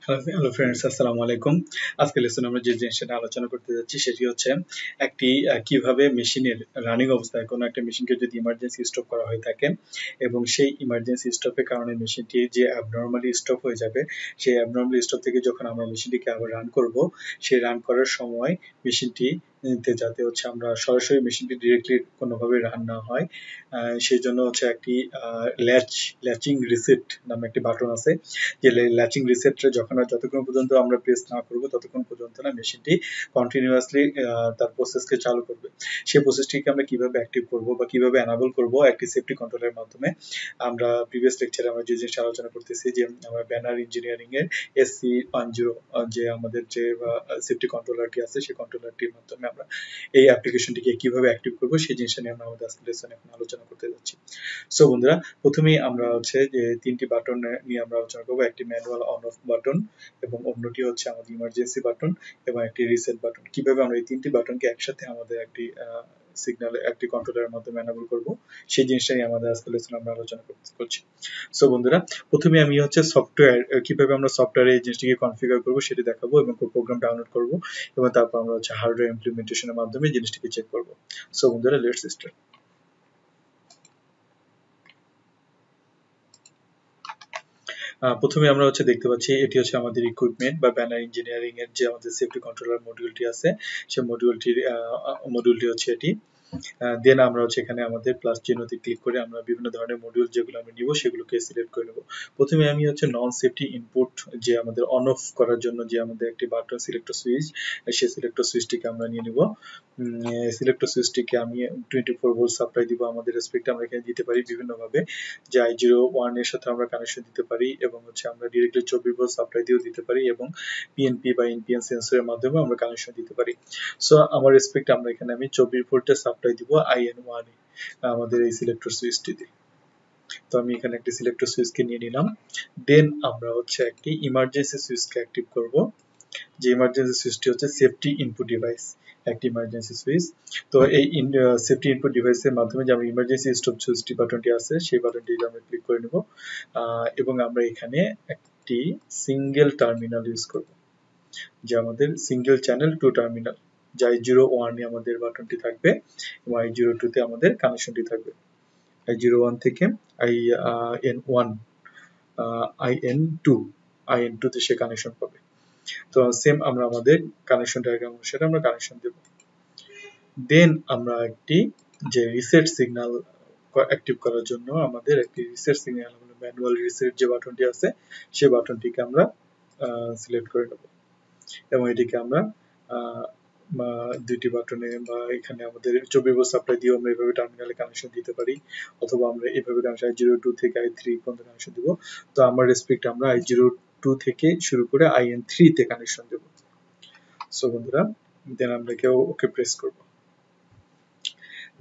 Hello friends, আসসালামু আলাইকুম। আজকে লেসনে আমরা যে জিনিসটা নিয়ে আলোচনা করতে যাচ্ছি সেটি হচ্ছে একটি কিভাবে মেশিনের রানিং অবস্থায় কোনো একটা মেশিনকে যদি ইমার্জেন্সি স্টপ করা হয়ে থাকে এবং সেই ইমার্জেন্সি স্টপের কারণে মেশিনটি যে অ্যাবনর্মালি স্টপ হয়ে যাবে, সেই অ্যাবনর্মালি স্টপ থেকে যখন আমরা মেশিনটিকে আবার রান করব, সেই রান করার সময় মেশিনটি যাতে হচ্ছে আমরা সরাসরি মেশিনটি ডিরেক্টলি কোনোভাবে রান না হয়, সেই জন্য হচ্ছে একটি ল্যাচিং রিসেট নামে একটি বাটন আছে। যে ল্যাচিং রিসেটটা যতক্ষণ পর্যন্ত আমরা প্রেস না করব ততক্ষণ পর্যন্ত না মেশিনটি কন্টিনিউয়াসলি তার প্রসেসকে চালু করবে। সেই প্রসেসটিকে আমরা কিভাবে অ্যাক্টিভ করব বা কিভাবে এনাবল করব একটি সেফটি কন্ট্রোলের মাধ্যমে, আমরা প্রিভিয়াস লেকচারে আমরা যে জিনিসটা আলোচনা করতেছি যে আমরা ব্যানার ইঞ্জিনিয়ারিং এর SC10 যে আমাদের যে সেফটি কন্ট্রোলারটি আছে সেই কন্ট্রোলারটির মাধ্যমে আমরা এই অ্যাপ্লিকেশনটিকে কিভাবে অ্যাক্টিভ করব সেই জিনিসটা নিয়ে আমরা আমাদের আজকের লেসনে এখন আলোচনা করতে যাচ্ছি। সো বন্ধুরা, প্রথমেই আমরা হচ্ছে যে তিনটি বাটন নিয়ে আমরা আলোচনা করবো। একটি ম্যানুয়াল অন অফ বাটন, এবং অন্যটি হচ্ছে আমাদের ইমার্জেন্সি বাটন, এবং একটি রিসেট বাটন। কিভাবে আমরা এই তিনটি বাটনকে একসাথে আমাদের একটি সিগন্যাল একটি কন্ট্রোলারের মাধ্যমে এনাবল করব সেই জিনিসটাই আমাদের আজকে লেসনে আমরা আলোচনা করছি। সো বন্ধুরা, প্রথমে আমি হচ্ছে সফটওয়্যার কিভাবে আমরা সফটওয়্যারে এই জিনিসটিকে কনফিগার করব সেটি দেখাবো এবং প্রোগ্রাম ডাউনলোড করব, এবং তারপর আমরা হচ্ছে হার্ডওয়্যার ইমপ্লিমেন্টেশনের মাধ্যমে জিনিসটিকে চেক করব। সো বন্ধুরা, লেটস স্টার্ট। প্রথমে আমরা হচ্ছে দেখতে পাচ্ছি এটি হচ্ছে আমাদের ইকুইপমেন্ট বা ব্যানার ইঞ্জিনিয়ারিং এর যে আমাদের সেফটি কন্ট্রোলার মডিউলটি আছে, সেই মডিউলটি হচ্ছে এটি। দেন আমরা হচ্ছে এখানে আমাদের প্লাস চিহ্নতে ক্লিক করে আমরা বিভিন্ন ধরনের মডিউল যেগুলো আমরা নিব সেগুলোকে সিলেক্ট করে নেব। প্রথমে আমি হচ্ছে নন সেফটি ইনপুট যে আমাদের অন অফ করার জন্য যে আমাদের একটি বাটন সিলেক্টর সুইচ, সেই সিলেক্টর সুইচটিকে আমরা নিয়ে নিব। সিলেক্টর সুইচটিকে আমি 24 ভোল্ট সাপ্লাই দিব। আমাদের রেসপেক্টে আমরা এখানে দিতে পারি বিভিন্নভাবে, যে I01 এর সাথে আমরা কানেকশন দিতে পারি, এবং হচ্ছে আমরা ডিরেক্টলি 24 ভোল্ট সাপ্লাই দিয়েও দিতে পারি, এবং PNP বা NPN সেন্সরের মাধ্যমে আমরা কানেকশন দিতে পারি। সো আমার রেসপেক্ট আমরা এখানে আমি 24 ভোল্টের সাপ্লাই দিব IN1 এ আমাদের এই সিলেক্টর সুইচটিতে। তো আমি এখানে একটি সিলেক্টর সুইচকে নিয়ে নিলাম। দেন আমরা হচ্ছে একটি ইমার্জেন্সি সুইচকে অ্যাক্টিভ করব, যে ইমার্জেন্সি সুইচটি হচ্ছে সেফটি ইনপুট ডিভাইস, একটি ইমার্জেন্সি সুইচ। তো এই সেফটি ইনপুট ডিভাইসের মাধ্যমে যে আমরা ইমার্জেন্সি স্টপ সুইচটি বাটনটি আছে সেই বাটনটি আমরা ক্লিক করে নেব, এবং আমরা এখানে একটি সিঙ্গেল টার্মিনাল ইউজ করব, যে আমাদের সিঙ্গেল চ্যানেল টু টার্মিনাল, যে I01 এ আমাদের বাটনটি থাকবে এবং I02 তে আমাদের কানেকশনটি থাকবে। I01 থেকে IN1 IN2 তে সে কানেকশন পাবে। তো সেম আমরা আমাদের কানেকশনটা সেটা আমরা কানেকশন দেব। দেন আমরা একটি যে রিসেট সিগন্যাল অ্যাক্টিভ করার জন্য আমাদের একটি রিসেট সিগন্যাল ম্যানুয়াল রিসেট যে বাটনটি আছে সেই বাটনটিকে আমরা সিলেক্ট করে নেব, এবং এটিকে আমরা দুইটি বাটনে বা এখানে আমাদের 24 ভোল্ট সাপ্লাই দিয়ে আমরা এভাবে টার্মিনালে কানেকশন দিতে পারি, অথবা আমরা এভাবে কানেকশন I02 থেকে I3 পর্যন্ত কানেকশন দেব। তো আমার রেসপেক্ট আমরা I02 থেকে শুরু করে IN3 তে কানেকশন দেব। সো বন্ধুরা, দেন আমরা কেউ ওকে প্রেস করব।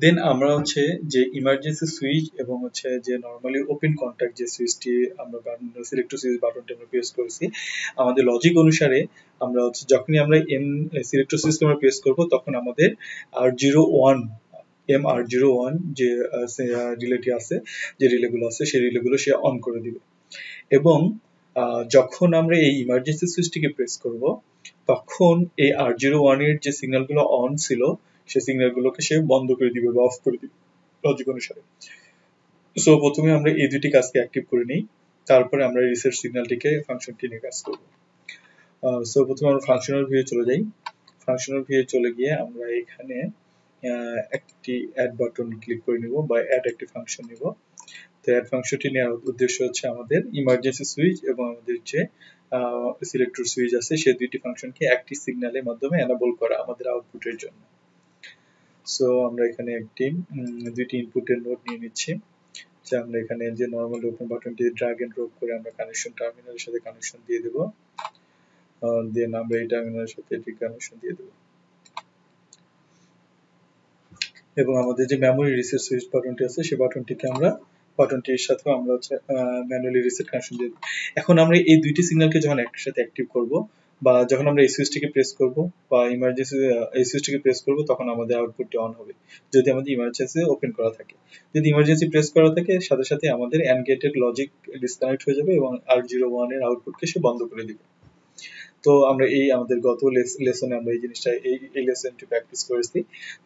দেন আমরা হচ্ছে যে ইমার্জেন্সি সুইচ এবং হচ্ছে যে নরমালি ওপেন কন্টাক্ট যে সুইচটি আমরা সিলেক্টর সুইচ বাটনটি আমরা প্রেস করেছি, আমাদের লজিক অনুসারে আমরা হচ্ছে যখনই আমরা সিলেক্টর সুইচকে আমরা প্রেস করব তখন আমাদের R01 MR01 যে রিলেটি আছে, যে রিলেগুলো আছে সেই রিলেগুলো সে অন করে দিবে, এবং যখন আমরা এই ইমার্জেন্সি সুইচটিকে প্রেস করব তখন এই R01 এর যে সিগন্যালগুলো অন ছিল সেই সিগন্যালগুলোকে সে বন্ধ করে দিবে বা অফ করে দিবে লজিক অনুসারে। সো প্রথমে আমরা এই দুটি কাজকে অ্যাক্টিভ করে নিই, তারপরে আমরা রিসেট সিগন্যালটিকে ফাংশনটি নিয়ে কাজ করব। সো প্রথমে আমরা ফাংশনাল ভিউয়ে চলে যাই। ফাংশনাল ভিউয়ে চলে গিয়ে আমরা এখানে একটি অ্যাড বাটন ক্লিক করে নিব বা অ্যাড একটি ফাংশন নিব। তো অ্যাড ফাংশনটি নেওয়ার উদ্দেশ্য হচ্ছে আমাদের ইমার্জেন্সি সুইচ এবং আমাদের যে সিলেক্টর সুইচ আছে সেই দুইটি ফাংশনকে একটি সিগন্যালের মাধ্যমে এনাবল করা আমাদের আউটপুটের জন্য। সো আমরা এখানে একটি দুইটি ইনপুটের নোড নিয়ে নিচ্ছি, যে আমরা এখানে যে নরমাল ওপেন বাটনটি ড্র্যাগ এন্ড ড্রপ করে আমরা কানেকশন টার্মিনালের সাথে কানেকশন দিয়ে দেব। দেন আমরা এই টার্মিনালের সাথে এটি কানেকশন দিয়ে দেব, এবং আমাদের যে মেমোরি রিসেট সুইচ বাটনটি আছে সেই বাটনটির সাথে আমরা হচ্ছে ম্যানুয়ালি রিসেট কানেকশন দিয়ে দেব। এখন আমরা এই দুইটি সিগন্যালকে যখন একসাথে অ্যাক্টিভ করব বা যখন আমরা এই সুইচটিকে প্রেস করব বা ইমার্জেন্সি এই সুইচটিকে প্রেস করব তখন আমাদের আউটপুটটি অন হবে যদি আমাদের ইমার্জেন্সি ওপেন করা থাকে। যদি ইমার্জেন্সি প্রেস করা থাকে সাথে সাথে আমাদের অ্যান্ড গেটের লজিক ডিসকানেক্ট হয়ে যাবে এবং R01 এর আউটপুটকে সে বন্ধ করে দিবে। তো আমরা এই আমাদের গত লেসনে আমরা এই জিনিসটা এই লেসনটি প্র্যাকটিস করেছি।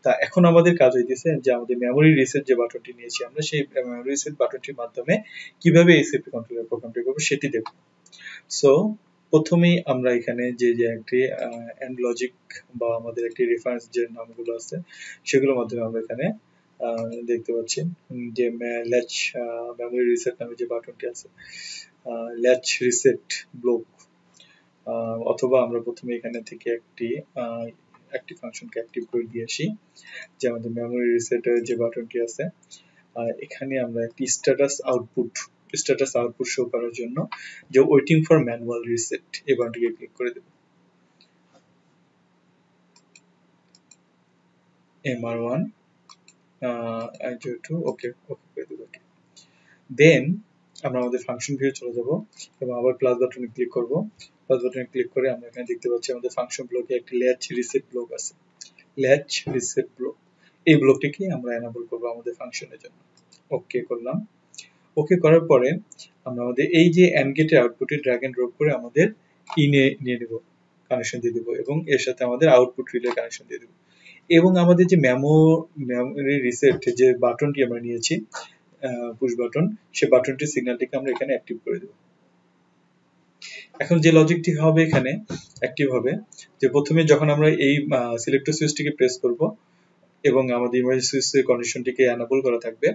তা এখন আমাদের কাজ হইতেছে যে আমাদের মেমোরি রিসেট যে বাটনটি নিয়েছি আমরা, সেই মেমোরি রিসেট বাটনটির মাধ্যমে কিভাবে এই সিপি কন্ট্রোলার প্রোগ্রামটি করবো সেটি দেখব। সো প্রথমেই আমরা এখানে যে একটি এন্ড লজিক বা আমাদের একটি রেফারেন্স যে নামগুলো আছে সেগুলোর মাধ্যমে আমরা এখানে দেখতে পাচ্ছি যে ল্যাচ মেমোরি রিসেট নামে যে বাটনটি আছে, ল্যাচ রিসেট ব্লক, অথবা আমরা প্রথমে এখানে থেকে একটি অ্যাক্টিভ ফাংশনকে অ্যাক্টিভ করে দিয়ে আসি, যে আমাদের মেমোরি রিসেটের যে বাটনটি আছে এখানে আমরা একটি স্ট্যাটাস আউটপুট শো করার জন্য যে ওয়েটিং ফর ম্যানুয়াল রিসেট এই বাটনটিকে ক্লিক করে দেব। mr1 i02 ওকে করে দেব। দেন আমরা আমাদের ফাংশন ভিউ চলে যাব এবং আবার প্লাস বাটনে ক্লিক করব। প্লাস বাটনে ক্লিক করে আমরা এখানে দেখতে পাচ্ছি আমাদের ফাংশন ব্লকে একটি ল্যাচ রিসেট ব্লক আছে। ল্যাচ রিসেট ব্লক, এই ব্লকটিকে আমরা এনাবল করব আমাদের ফাংশনের জন্য। ওকে করলাম। ওকে করার পরে আমরা আমাদের এই যে এন্ড গেটের আউটপুটে ড্র্যাগ এন্ড ড্রপ করে আমাদের ইনে নিয়ে নেব, কানেকশন দিয়ে দেব এবং এর সাথে আমাদের আউটপুট রিলে কানেকশন দিয়ে দেব। এবং আমাদের যে মেমোরি রিসেট যে বাটনটি আমরা নিয়েছি পুশ বাটন, সেই বাটনটির সিগন্যালটিকে আমরা এখানে অ্যাক্টিভ করে দেব। এখন যে লজিকটি হবে এখানে অ্যাক্টিভ হবে যে প্রথমে যখন আমরা এই সিলেক্টর সুইচটিকে প্রেস করব এবং আমাদের ইমার্জেন্সি সুইচের কন্ডিশনটিকে এনেবল করা থাকবে,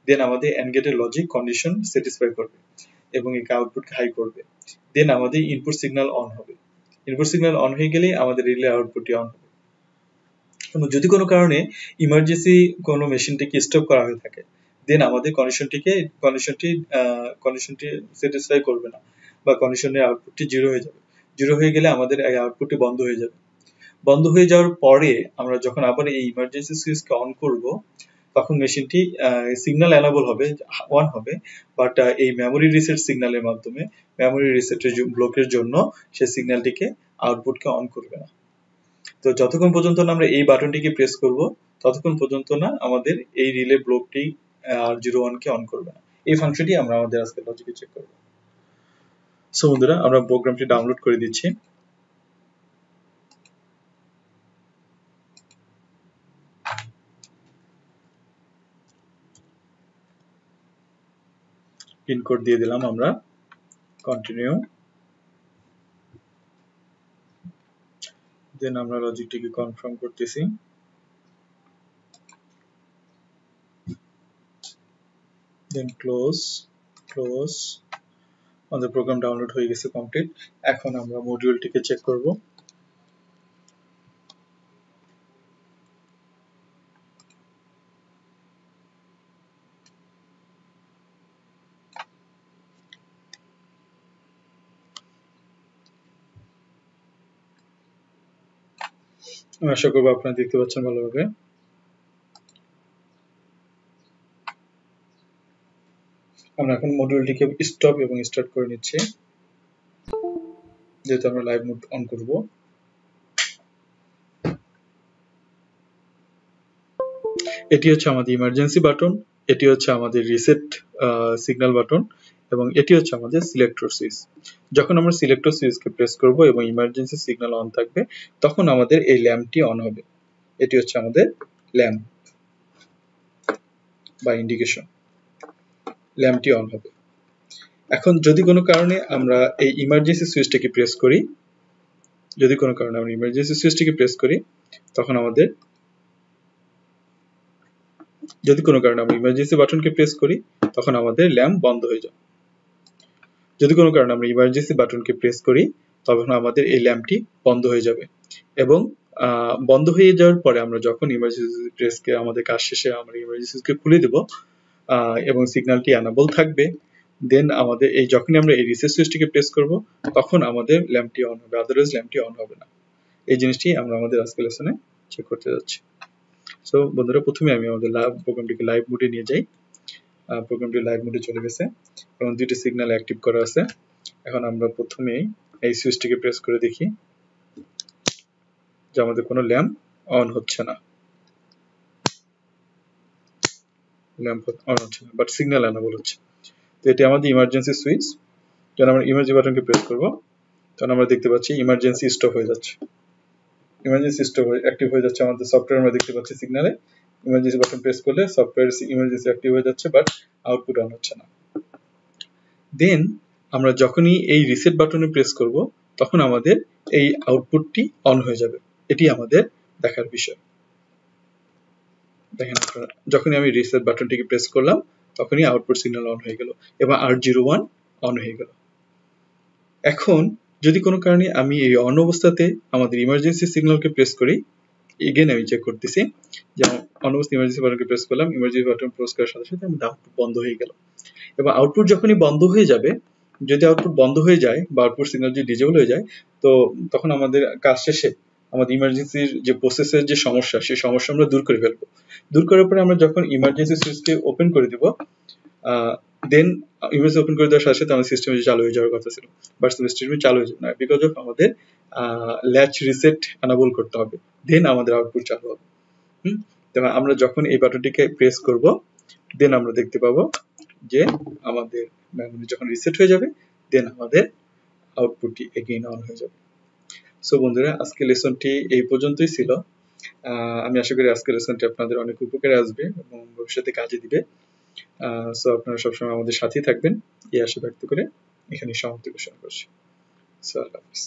দেন আমাদের এন্ড গেটের লজিক কন্ডিশন স্যাটিসফাই করবে এবং এই আউটপুট হাই করবে। দেন আমাদের ইনপুট সিগন্যাল অন হবে। ইনপুট সিগন্যাল অন হয়ে গেলেই আমাদের রিলে আউটপুটটি অন হবে। এবং যদি কোনো কারণে ইমার্জেন্সি কোনো মেশিনটিকে স্টপ করা হয়ে থাকে, দেন আমাদের কন্ডিশনটি স্যাটিসফাই করবে না বা কন্ডিশনের আউটপুটটি জিরো হয়ে যাবে। জিরো হয়ে গেলে আমাদের এই আউটপুটটি বন্ধ হয়ে যাবে। বন্ধ হয়ে যাওয়ার পরে আমরা যখন আবার এই ইমার্জেন্সি সুইচকে অন করব তখন মেশিনটি সিগন্যাল এনেবল হবে, অন হবে, বাট এই মেমোরি রিসেট সিগন্যালের মাধ্যমে মেমোরি রিসেটের ব্লকের জন্য সেই সিগন্যালটিকে আউটপুটকে অন করবে না। তো যতক্ষণ পর্যন্ত না আমরা এই বাটনটিকে প্রেস করব ততক্ষণ পর্যন্ত না আমাদের এই রিলে ব্লকটি R01 কে অন করবে না। এই ফাংশনটি আমরা আমাদের আজকে লজিকে চেক করব। সো বন্ধুরা, আমরা প্রোগ্রামটি ডাউনলোড করে দিচ্ছি। পিন কোড দিয়ে দিলাম আমরা, কন্টিনিউ। দেন আমরা লজিকটিকে কনফার্ম করতেছি। দেন ক্লোজ। আমাদের প্রোগ্রাম ডাউনলোড হয়ে গেছে কমপ্লিট। এখন আমরা মডিউলটিকে চেক করব। আমি আশা করবো আপনারা দেখতে পাচ্ছেন ভালোভাবে। আমরা এখন মডিউলটিকে স্টপ এবং স্টার্ট করে নিচ্ছি, যেহেতু আমরা লাইভ মোড অন করব। এটি হচ্ছে আমাদের ইমার্জেন্সি বাটন, এটি হচ্ছে আমাদের রিসেট সিগন্যাল বাটন এবং এটি হচ্ছে আমাদের সিলেক্টর সুইচ। যখন আমরা সিলেক্টর সুইচকে প্রেস করব এবং ইমার্জেন্সি সিগন্যাল অন থাকবে তখন আমাদের এই ল্যাম্পটি অন হবে। এটি হচ্ছে আমাদের ল্যাম্প বা ইন্ডিকেশন, ল্যাম্পটি অন হবে। এখন যদি কোনো কারণে আমরা এই ইমার্জেন্সি সুইচটাকে প্রেস করি, তখন আমাদের ল্যাম্প বন্ধ হয়ে যাবে। যদি কোনো কারণে আমরা ইমার্জেন্সি বাটনকে প্রেস করি তখন আমাদের এই ল্যাম্পটি বন্ধ হয়ে যাবে এবং বন্ধ হয়ে যাওয়ার পরে আমরা যখন ইমার্জেন্সি প্রেসকে আমাদের কাজ শেষে আমরা ইমার্জেন্সিকে খুলে দেব এবং সিগন্যালটি এনেবল থাকবে, দেন আমাদের এই যখনই আমরা এই রিসেট সুইচটিকে প্রেস করব তখন আমাদের ল্যাম্পটি অন হবে, আদারওয়াইজ ল্যাম্পটি অন হবে না। এই জিনিসটি আমরা আমাদের আজকের লেসনে চেক করতে যাচ্ছি। সো বন্ধুরা, প্রথমে আমি আমাদের প্রোগ্রামটিকে লাইভ মোডে নিয়ে যাই। প্রোগ্রামটি লাইভ মোডে চলে গেছে এবং দুটি সিগন্যাল অ্যাক্টিভ করা আছে। এখন আমরা প্রথমেই এই সুইচটিকে প্রেস করে দেখি যে আমাদের কোনো ল্যাম্প অন হচ্ছে না, বাট সিগন্যাল এনেবল হচ্ছে। তো এটি আমাদের ইমার্জেন্সি সুইচ। যখন আমরা ইমার্জেন্সি বাটনকে প্রেস করব তখন আমরা দেখতে পাচ্ছি ইমার্জেন্সি স্টপ হয়ে যাচ্ছে, ইমার্জেন্সি স্টপ অ্যাক্টিভ হয়ে যাচ্ছে আমাদের সফটওয়্যার। আমরা দেখতে পাচ্ছি সিগনালে ইমার্জেন্সি বাটন প্রেস করলে সফটওয়্যার ইমার্জেন্সি অ্যাক্টিভ হয়ে যাচ্ছে, বাট আউটপুট অন হচ্ছে না। দেন আমরা যখনই এই রিসেট বাটনে প্রেস করব তখন আমাদের এই আউটপুটটি অন হয়ে যাবে, এটি আমাদের দেখার বিষয়। দেখেন আপনারা, যখনই আমি রিসেট বাটনটিকে প্রেস করলাম তখনই আউটপুট সিগন্যাল অন হয়ে গেল এবং R01 অন হয়ে গেল। এখন যদি কোনো কারণে আমি এই অন অবস্থাতে আমাদের ইমার্জেন্সি সিগন্যালকে প্রেস করি, এগেন আমি চেক করতেছি যে অন অবস্থায় ইমার্জেন্সি বাটনকে প্রেস করলাম, ইমার্জেন্সি বাটন প্রেস করার সাথে সাথে আমাদের আউটপুট বন্ধ হয়ে গেল। এবং আউটপুট যখনই বন্ধ হয়ে যাবে, যদি আউটপুট বন্ধ হয়ে যায় বা আউটপুট সিগন্যাল যদি ডিজেবল হয়ে যায়, তো তখন আমাদের কাজ শেষে আমাদের ইমার্জেন্সির যে প্রসেসের যে সমস্যা, সেই সমস্যা আমরা দূর করে ফেলবো। দূর করার পরে আমরা যখন ইমার্জেন্সি সুইচকে ওপেন করে দিব, দেন ইমেজ ওপেন করে দেওয়ার সাথে সাথে আমাদের সিস্টেম চালু হয়ে যাওয়ার কথা ছিল, বাট সিস্টেম চালু হয়ে যাবে না, বিকজ অফ আমাদের ল্যাচ রিসেট এনাবল করতে হবে, দেন আমাদের আউটপুট চালু হবে। তবে আমরা যখন এই বাটনটিকে প্রেস করব, দেন আমরা দেখতে পাবো যে আমাদের মেমরি যখন রিসেট হয়ে যাবে, দেন আমাদের আউটপুটটি এগেইন অন হয়ে যাবে। সো বন্ধুরা, আজকের লেসনটি এই পর্যন্তই ছিল। আমি আশা করি আজকের লেসনটি আপনাদের অনেক উপকারে আসবে এবং ভবিষ্যতে কাজে দিবে। সো আপনারা সবসময় আমাদের সাথেই থাকবেন এই আশা ব্যক্ত করে এখানে সমাপ্তি ঘোষণা করছি। সো আল্লাহ হাফেজ।